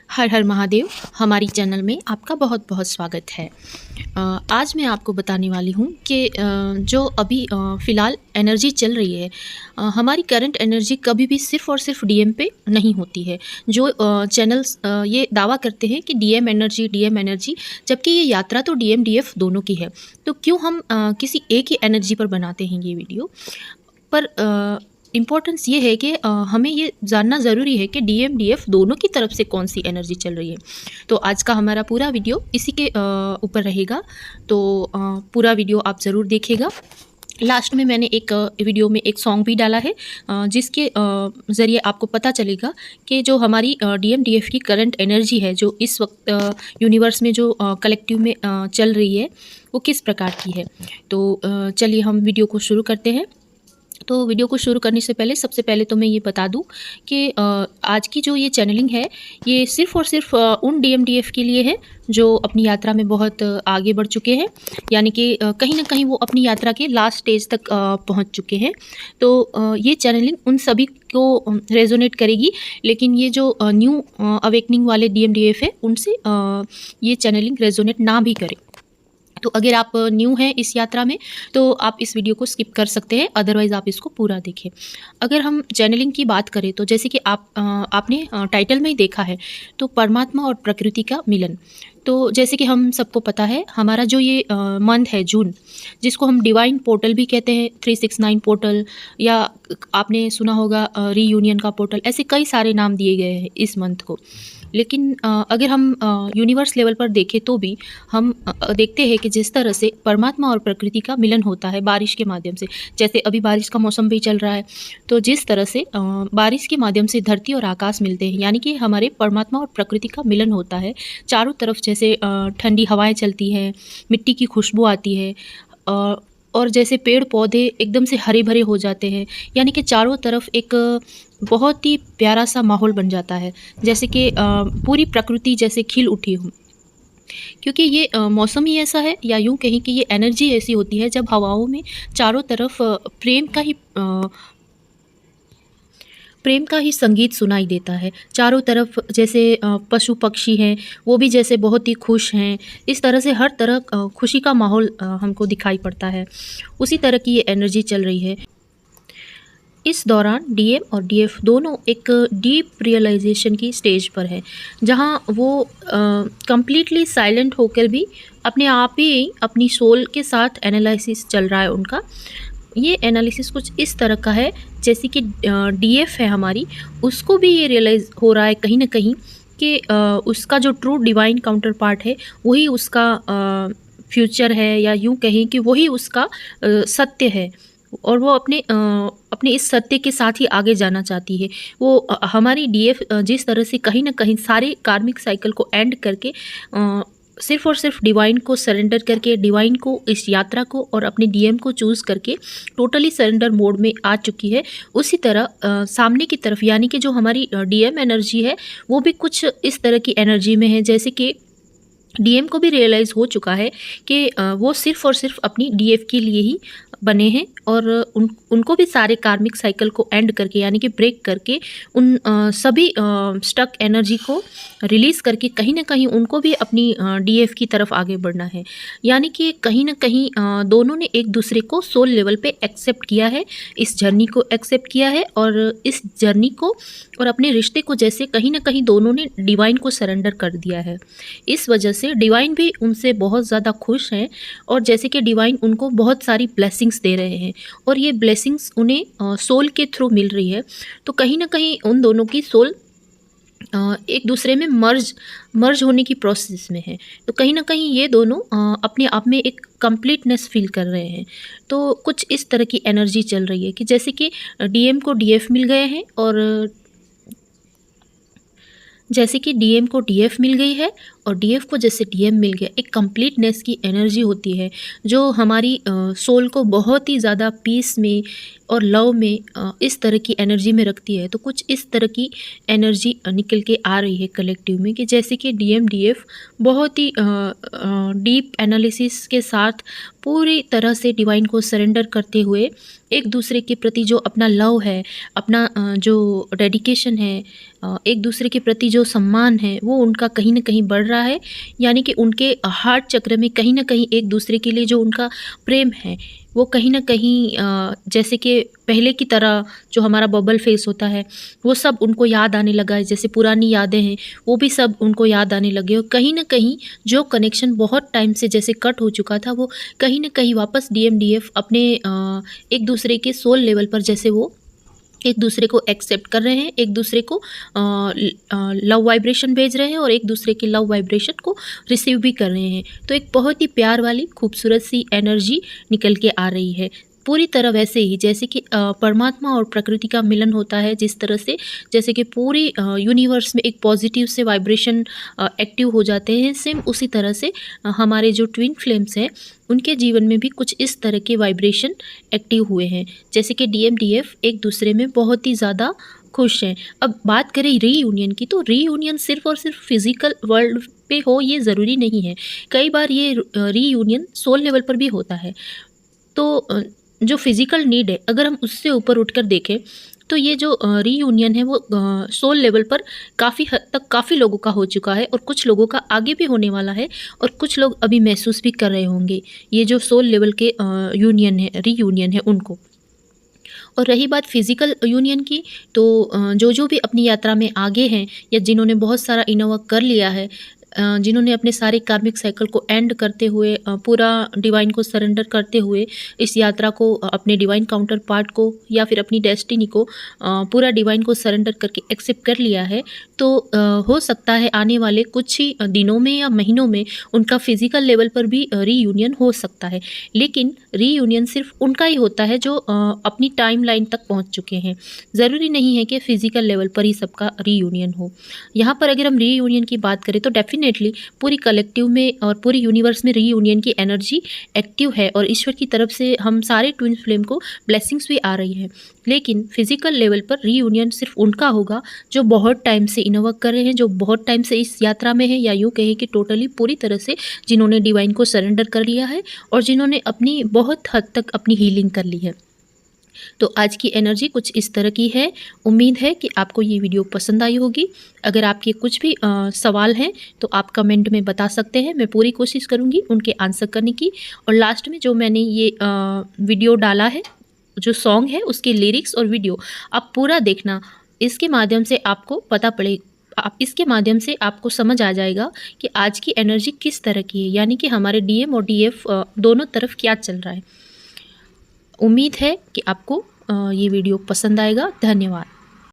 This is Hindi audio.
हर हर महादेव। हमारी चैनल में आपका बहुत बहुत स्वागत है। आज मैं आपको बताने वाली हूँ कि जो अभी फ़िलहाल एनर्जी चल रही है, हमारी करंट एनर्जी कभी भी सिर्फ़ और सिर्फ डीएम पे नहीं होती है। जो चैनल्स ये दावा करते हैं कि डीएम एनर्जी, जबकि ये यात्रा तो डीएम डीएफ दोनों की है। तो क्यों हम किसी एक ही एनर्जी पर बनाते हैं ये वीडियो। पर इम्पोर्टेंस ये है कि हमें ये जानना ज़रूरी है कि डीएम डीएफ दोनों की तरफ से कौन सी एनर्जी चल रही है। तो आज का हमारा पूरा वीडियो इसी के ऊपर रहेगा। तो पूरा वीडियो आप ज़रूर देखिएगा। लास्ट में मैंने एक वीडियो में एक सॉन्ग भी डाला है, जिसके ज़रिए आपको पता चलेगा कि जो हमारी डीएम डीएफ की करंट एनर्जी है, जो इस वक्त यूनिवर्स में जो कलेक्टिव में चल रही है, वो किस प्रकार की है। तो चलिए हम वीडियो को शुरू करते हैं। तो वीडियो को शुरू करने से पहले सबसे पहले तो मैं ये बता दूं कि आज की जो ये चैनलिंग है, ये सिर्फ़ और सिर्फ उन डीएमडीएफ के लिए है जो अपनी यात्रा में बहुत आगे बढ़ चुके हैं, यानी कि कहीं ना कहीं वो अपनी यात्रा के लास्ट स्टेज तक पहुंच चुके हैं। तो ये चैनलिंग उन सभी को रेजोनेट करेगी, लेकिन ये जो न्यू अवेकनिंग वाले डीएमडीएफ है, उनसे ये चैनलिंग रेजोनेट ना भी करे। तो अगर आप न्यू हैं इस यात्रा में तो आप इस वीडियो को स्किप कर सकते हैं, अदरवाइज़ आप इसको पूरा देखें। अगर हम चैनलिंग की बात करें तो जैसे कि आपने टाइटल में ही देखा है, तो परमात्मा और प्रकृति का मिलन। तो जैसे कि हम सबको पता है, हमारा जो ये मंथ है जून, जिसको हम डिवाइन पोर्टल भी कहते हैं, 369 पोर्टल, या आपने सुना होगा रीयूनियन का पोर्टल, ऐसे कई सारे नाम दिए गए हैं इस मंथ को। लेकिन अगर हम यूनिवर्स लेवल पर देखें तो भी हम देखते हैं कि जिस तरह से परमात्मा और प्रकृति का मिलन होता है बारिश के माध्यम से, जैसे अभी बारिश का मौसम भी चल रहा है, तो जिस तरह से बारिश के माध्यम से धरती और आकाश मिलते हैं, यानी कि हमारे परमात्मा और प्रकृति का मिलन होता है। चारों तरफ जैसे ठंडी हवाएं चलती हैं, मिट्टी की खुशबू आती है, और जैसे पेड़ पौधे एकदम से हरे भरे हो जाते हैं, यानी कि चारों तरफ एक बहुत ही प्यारा सा माहौल बन जाता है, जैसे कि पूरी प्रकृति जैसे खिल उठी हो। क्योंकि ये मौसम ही ऐसा है, या यूँ कहें कि ये एनर्जी ऐसी होती है जब हवाओं में चारों तरफ प्रेम का ही संगीत सुनाई देता है। चारों तरफ जैसे पशु पक्षी हैं, वो भी जैसे बहुत ही खुश हैं। इस तरह से हर तरह खुशी का माहौल हमको दिखाई पड़ता है। उसी तरह की ये एनर्जी चल रही है। इस दौरान डीएम और डीएफ दोनों एक डीप रियलाइजेशन की स्टेज पर है, जहां वो कंप्लीटली साइलेंट होकर भी अपने आप ही अपनी सोल के साथ एनालिसिस चल रहा है उनका। ये एनालिसिस कुछ इस तरह का है जैसे कि डीएफ है हमारी, उसको भी ये रियलाइज़ हो रहा है कहीं ना कहीं कि उसका जो ट्रू डिवाइन काउंटर पार्ट है, वही उसका फ्यूचर है, या यूँ कहें कि वही उसका सत्य है, और वो अपने इस सत्य के साथ ही आगे जाना चाहती है। वो हमारी डीएफ जिस तरह से कहीं ना कहीं सारे कार्मिक साइकिल को एंड करके सिर्फ और सिर्फ डिवाइन को सरेंडर करके, डिवाइन को, इस यात्रा को और अपने डीएम को चूज़ करके टोटली सरेंडर मोड में आ चुकी है। उसी तरह सामने की तरफ, यानी कि जो हमारी डीएम एनर्जी है, वो भी कुछ इस तरह की एनर्जी में है, जैसे कि डीएम को भी रियलाइज़ हो चुका है कि वो सिर्फ़ और सिर्फ अपनी डीएफ के लिए ही बने हैं, और उनको भी सारे कार्मिक साइकिल को एंड करके, यानी कि ब्रेक करके, उन सभी स्टक एनर्जी को रिलीज़ करके कहीं ना कहीं उनको भी अपनी डीएफ की तरफ आगे बढ़ना है। यानी कि कहीं ना कहीं दोनों ने एक दूसरे को सोल लेवल पे एक्सेप्ट किया है, इस जर्नी को एक्सेप्ट किया है, और इस जर्नी को और अपने रिश्ते को जैसे कहीं ना कहीं दोनों ने डिवाइन को सरेंडर कर दिया है। इस वजह से डिवाइन भी उनसे बहुत ज़्यादा खुश हैं, और जैसे कि डिवाइन उनको बहुत सारी ब्लेसिंग्स दे रहे हैं, और ये ब्लेसिंग्स उन्हें सोल के थ्रू मिल रही है। तो कहीं ना कहीं उन दोनों की सोल एक दूसरे में मर्ज होने की प्रोसेस में है। तो कहीं ना कहीं ये दोनों अपने आप में एक कंप्लीटनेस फील कर रहे हैं। तो कुछ इस तरह की एनर्जी चल रही है कि जैसे कि डीएम को डीएफ मिल गए हैं, और जैसे कि डीएम को डीएफ मिल गई है, और डीएफ को जैसे डीएम मिल गया, एक कंप्लीटनेस की एनर्जी होती है जो हमारी सोल को बहुत ही ज़्यादा पीस में और लव में इस तरह की एनर्जी में रखती है। तो कुछ इस तरह की एनर्जी निकल के आ रही है कलेक्टिव में कि जैसे कि डीएम डीएफ बहुत ही डीप एनालिसिस के साथ पूरी तरह से डिवाइन को सरेंडर करते हुए एक दूसरे के प्रति जो अपना लव है, अपना जो डेडिकेशन है, एक दूसरे के प्रति जो सम्मान है, वो उनका कहीं ना कहीं बढ़ रहा है। यानी कि उनके हार्ट चक्र में कहीं ना कहीं एक दूसरे के लिए जो उनका प्रेम है वो कहीं ना कहीं जैसे कि पहले की तरह जो हमारा बबल फेस होता है वो सब उनको याद आने लगा है। जैसे पुरानी यादें हैं वो भी सब उनको याद आने लगे और कहीं ना कहीं जो कनेक्शन बहुत टाइम से जैसे कट हो चुका था वो कहीं ना कहीं वापस डीएम डीएफ अपने एक दूसरे के सोल लेवल पर जैसे वो एक दूसरे को एक्सेप्ट कर रहे हैं, एक दूसरे को लव वाइब्रेशन भेज रहे हैं और एक दूसरे के लव वाइब्रेशन को रिसीव भी कर रहे हैं। तो एक बहुत ही प्यार वाली खूबसूरत सी एनर्जी निकल के आ रही है पूरी तरह वैसे ही जैसे कि परमात्मा और प्रकृति का मिलन होता है। जिस तरह से जैसे कि पूरी यूनिवर्स में एक पॉजिटिव से वाइब्रेशन एक्टिव हो जाते हैं, सेम उसी तरह से हमारे जो ट्विन फ्लेम्स हैं उनके जीवन में भी कुछ इस तरह के वाइब्रेशन एक्टिव हुए हैं। जैसे कि डीएम डीएफ एक दूसरे में बहुत ही ज़्यादा खुश हैं। अब बात करें रीयूनियन की, तो रीयूनियन सिर्फ और सिर्फ फिजिकल वर्ल्ड पे हो ये ज़रूरी नहीं है। कई बार ये रीयूनियन सोल लेवल पर भी होता है। तो जो फिज़िकल नीड है अगर हम उससे ऊपर उठकर देखें तो ये जो रीयूनियन है वो सोल लेवल पर काफ़ी हद तक काफ़ी लोगों का हो चुका है और कुछ लोगों का आगे भी होने वाला है और कुछ लोग अभी महसूस भी कर रहे होंगे ये जो सोल लेवल के यूनियन है, रीयूनियन है उनको। और रही बात फिज़िकल यूनियन की, तो जो भी अपनी यात्रा में आगे हैं या जिन्होंने बहुत सारा इनर वर्क कर लिया है, जिन्होंने अपने सारे कार्मिक साइकिल को एंड करते हुए पूरा डिवाइन को सरेंडर करते हुए इस यात्रा को अपने डिवाइन काउंटर पार्ट को या फिर अपनी डेस्टिनी को पूरा डिवाइन को सरेंडर करके एक्सेप्ट कर लिया है, तो हो सकता है आने वाले कुछ ही दिनों में या महीनों में उनका फिज़िकल लेवल पर भी रीयूनियन हो सकता है। लेकिन रीयूनियन सिर्फ उनका ही होता है जो अपनी टाइम लाइन तक पहुंच चुके हैं। ज़रूरी नहीं है कि फ़िज़िकल लेवल पर ही सबका रीयूनियन हो। यहाँ पर अगर हम रीयूनियन की बात करें तो डेफिनेटली पूरी कलेक्टिव में और पूरी यूनिवर्स में रीयूनियन की एनर्जी एक्टिव है और ईश्वर की तरफ से हम सारे ट्विन फ्लेम को ब्लेसिंग्स भी आ रही है। लेकिन फिजिकल लेवल पर रीयूनियन सिर्फ उनका होगा जो बहुत टाइम से इनर वर्क कर रहे हैं, जो बहुत टाइम से इस यात्रा में है, या यूँ कहें कि टोटली पूरी तरह से जिन्होंने डिवाइन को सरेंडर कर लिया है और जिन्होंने अपनी बहुत हद तक अपनी हीलिंग कर ली है। तो आज की एनर्जी कुछ इस तरह की है। उम्मीद है कि आपको ये वीडियो पसंद आई होगी। अगर आपके कुछ भी सवाल हैं तो आप कमेंट में बता सकते हैं, मैं पूरी कोशिश करूँगी उनके आंसर करने की। और लास्ट में जो मैंने ये वीडियो डाला है, जो सॉन्ग है उसके लिरिक्स और वीडियो आप पूरा देखना। इसके माध्यम से आपको पता पड़े, इसके माध्यम से आपको समझ आ जाएगा कि आज की एनर्जी किस तरह की है, यानी कि हमारे डीएम और डीएफ दोनों तरफ क्या चल रहा है। उम्मीद है कि आपको ये वीडियो पसंद आएगा। धन्यवाद।